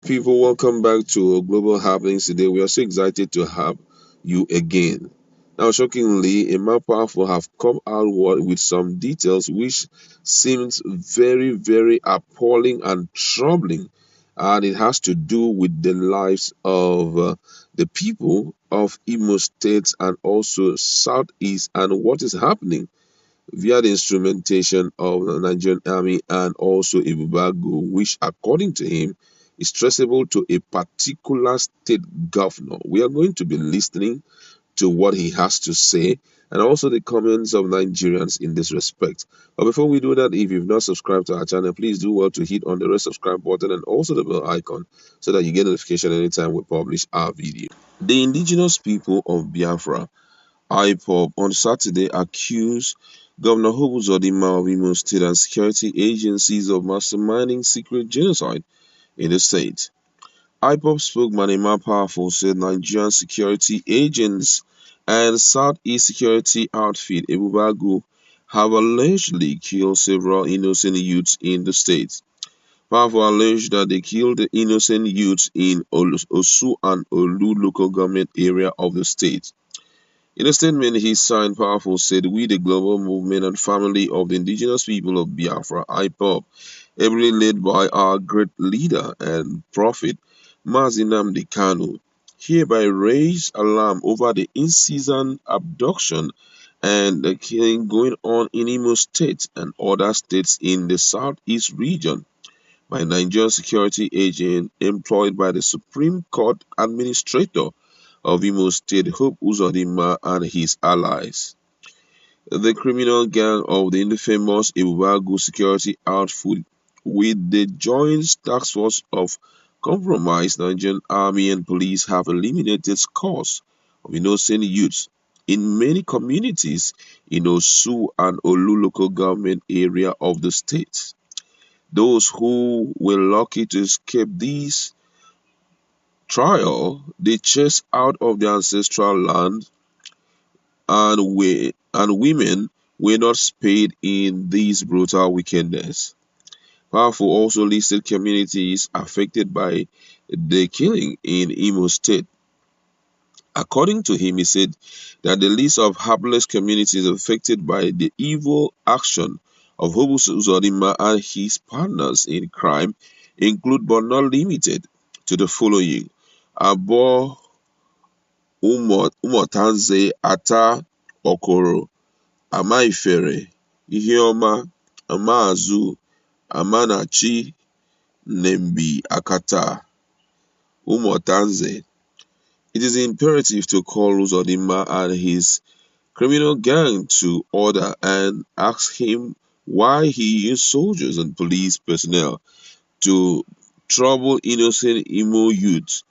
People, welcome back to Global Happenings. Today, we are so excited to have you again. Now, shockingly, a man powerful have come out with some details which seems very, very appalling and troubling, and it has to do with the lives of the people of Imo State and also Southeast, and what is happening via the instrumentation of the Nigerian army and also Ibubago, which, according to him, is traceable to a particular state governor. We are going to be listening to what he has to say and also the comments of Nigerians in this respect. But before we do that, if you've not subscribed to our channel, please do well to hit on the red subscribe button and also the bell icon so that you get notification anytime we publish our video. The indigenous people of Biafra IPOB on Saturday accused Governor Uzodinma of Imo State and security agencies of masterminding secret genocide in the state. IPOB spokesman Emma Powerful said Nigerian security agents and Southeast security outfit Ebubagu have allegedly killed several innocent youths in the state. Powerful alleged that they killed the innocent youths in Osu and Olu local government area of the state. In a statement he signed, Powerful said, "We, the global movement and family of the indigenous people of Biafra, IPOB, ably led by our great leader and prophet, Mazi Nnamdi Kanu, hereby raise alarm over the incessant abduction and the killing going on in Imo State and other states in the southeast region by Nigerian security agent employed by the Supreme Court Administrator of Imo State, Hope Uzodinma, and his allies. The criminal gang of the infamous Ibuagu security outfit, with the joint task force of compromised Nigerian army and police, have eliminated scores of innocent youths in many communities in Osu and Olu local government area of the state. Those who were lucky to escape this trial, they chased out of their ancestral land, and women were not spared in this brutal wickedness. Powerful also listed communities affected by the killing in Imo State. According to him, he said that the list of hapless communities affected by the evil action of Hobus Uzodinma and his partners in crime include but not limited to the following: Abo, Umotanze, Ata, Okoro, Amaifere, Iheoma, Amazu, Amanachi, Nembi, Akata, Umotanze. It is imperative to call Uzodinma and his criminal gang to order and ask him why he used soldiers and police personnel to trouble innocent Imo youths.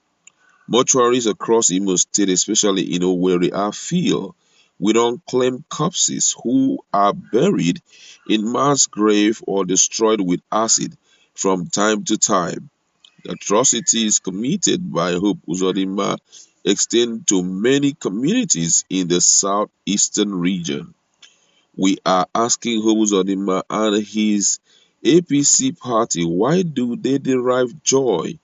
Mortuaries across Imo State, especially in Owerri, are filled with unclaimed corpses who are buried in mass grave or destroyed with acid from time to time. The atrocities committed by Hope Uzodinma extend to many communities in the southeastern region. We are asking Hope Uzodinma and his APC party, why do they derive joy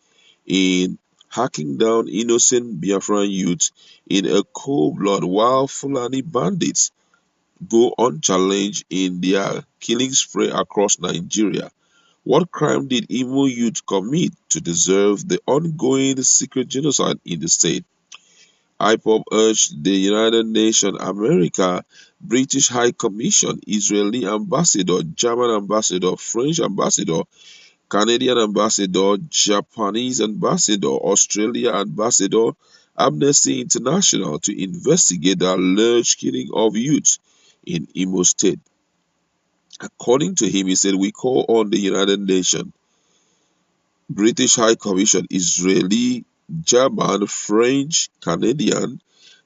in hacking down innocent Biafran youths in a cold blood while Fulani bandits go unchallenged in their killing spree across Nigeria? What crime did Imo youth commit to deserve the ongoing secret genocide in the state? IPOB urged the United Nations, America, British High Commission, Israeli ambassador, German ambassador, French ambassador, Canadian ambassador, Japanese ambassador, Australia ambassador, Amnesty International to investigate the alleged killing of youths in Imo State. According to him, he said, "We call on the United Nations, British High Commission, Israeli, German, French, Canadian,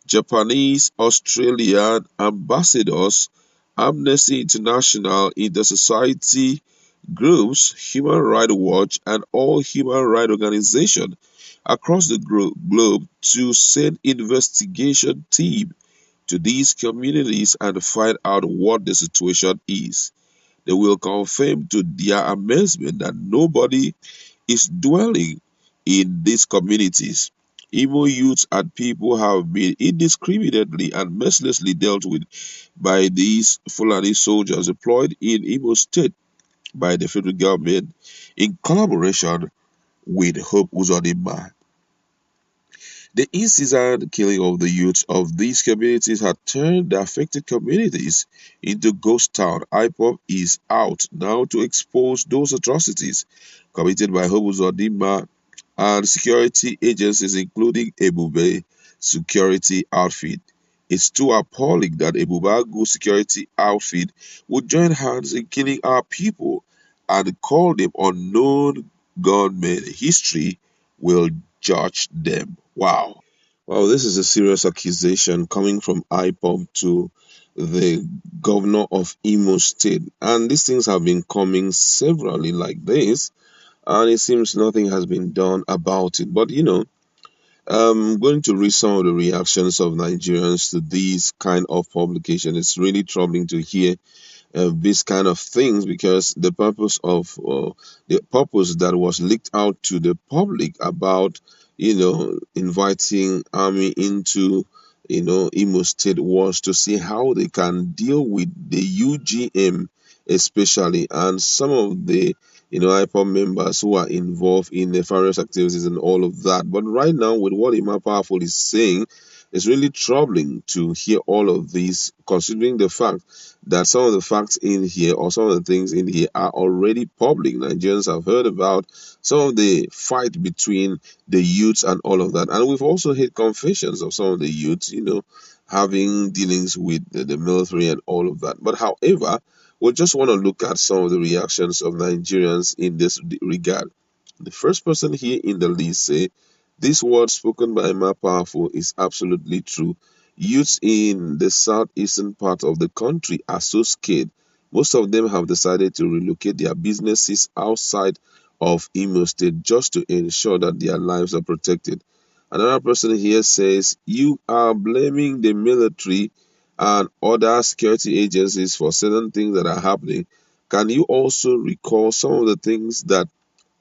Japanese, Australian ambassadors, Amnesty International, Inter-Society groups, Human Rights Watch, and all human rights organizations across the globe to send investigation team to these communities and find out what the situation is. They will confirm to their amazement that nobody is dwelling in these communities. Igbo youths and people have been indiscriminately and mercilessly dealt with by these Fulani soldiers deployed in Igbo State by the federal government in collaboration with Hope Uzodinma. The incessant killing of the youths of these communities had turned the affected communities into ghost town. IPOB is out now to expose those atrocities committed by Hope Uzodinma and security agencies, including Ebube security outfit. It's too appalling that Ebubagu security outfit would join hands in killing our people and call them unknown gunmen. History will judge them. Wow. Wow, this is a serious accusation coming from IPOB to the governor of Imo State. And these things have been coming severally like this, and it seems nothing has been done about it. But I'm going to read some of the reactions of Nigerians to these kind of publication. It's really troubling to hear these kind of things, because the purpose that was leaked out to the public about inviting army into Imo State was to see how they can deal with the UGM especially, and some of the IPOB members who are involved in nefarious activities and all of that. But right now, with what Imam Powerful is saying, it's really troubling to hear all of this, considering the fact that some of the facts in here or some of the things in here are already public. Nigerians have heard about some of the fight between the youths and all of that. And we've also heard confessions of some of the youths, having dealings with the military and all of that. But however, we just want to look at some of the reactions of Nigerians in this regard. The first person here in the list say, this word spoken by Ma Powerful is absolutely true. Youths in the southeastern part of the country are so scared. Most of them have decided to relocate their businesses outside of Imo State just to ensure that their lives are protected. Another person here says, you are blaming the military and other security agencies for certain things that are happening. Can you also recall some of the things that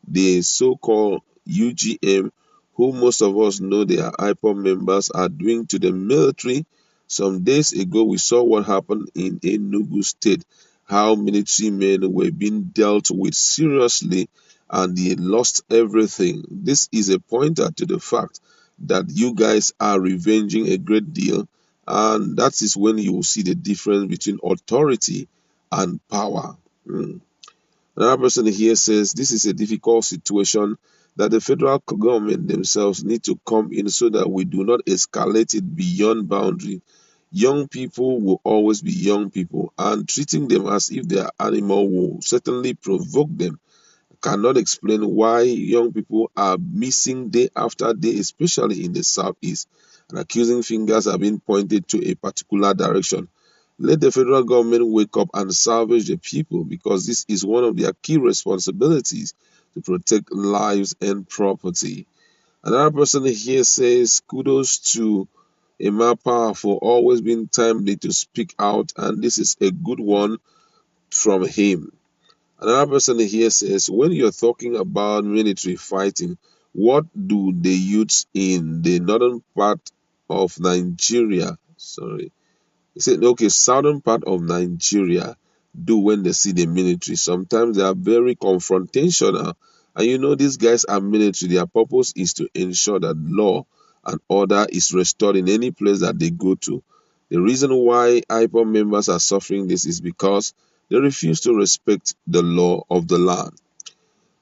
the so-called UGM, who most of us know they are IPOB members, are doing to the military? Some days ago, we saw what happened in Enugu State, how military men were being dealt with seriously and they lost everything. This is a pointer to the fact that you guys are revenging a great deal, and that is when you will see the difference between authority and power. Another person here says this is a difficult situation that the federal government themselves need to come in so that we do not escalate it beyond boundary. Young people will always be young people, and treating them as if they are animal will certainly provoke them. Cannot explain why young people are missing day after day, especially in the southeast, and accusing fingers are being pointed to a particular direction. Let the federal government wake up and salvage the people, because this is one of their key responsibilities, to protect lives and property. Another person here says kudos to Emapa for always being timely to speak out, and this is a good one from him. Another person here says, when you're talking about military fighting, what do the youths in the northern part of Nigeria, he said, okay, southern part of Nigeria do when they see the military? Sometimes they are very confrontational. And these guys are military. Their purpose is to ensure that law and order is restored in any place that they go to. The reason why IPOB members are suffering this is because they refuse to respect the law of the land.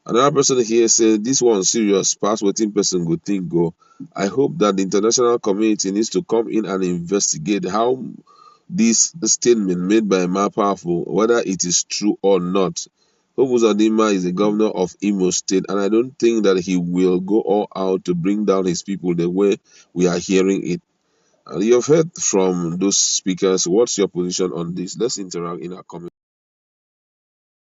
Another person here said, this one serious, pass waiting person good thing go. I hope that the international community needs to come in and investigate how this statement made by Ma Powerful, whether it is true or not. Hope Uzodinma is the governor of Imo State, and I don't think that he will go all out to bring down his people the way we are hearing it. And you have heard from those speakers. What's your position on this? Let's interact in our comment.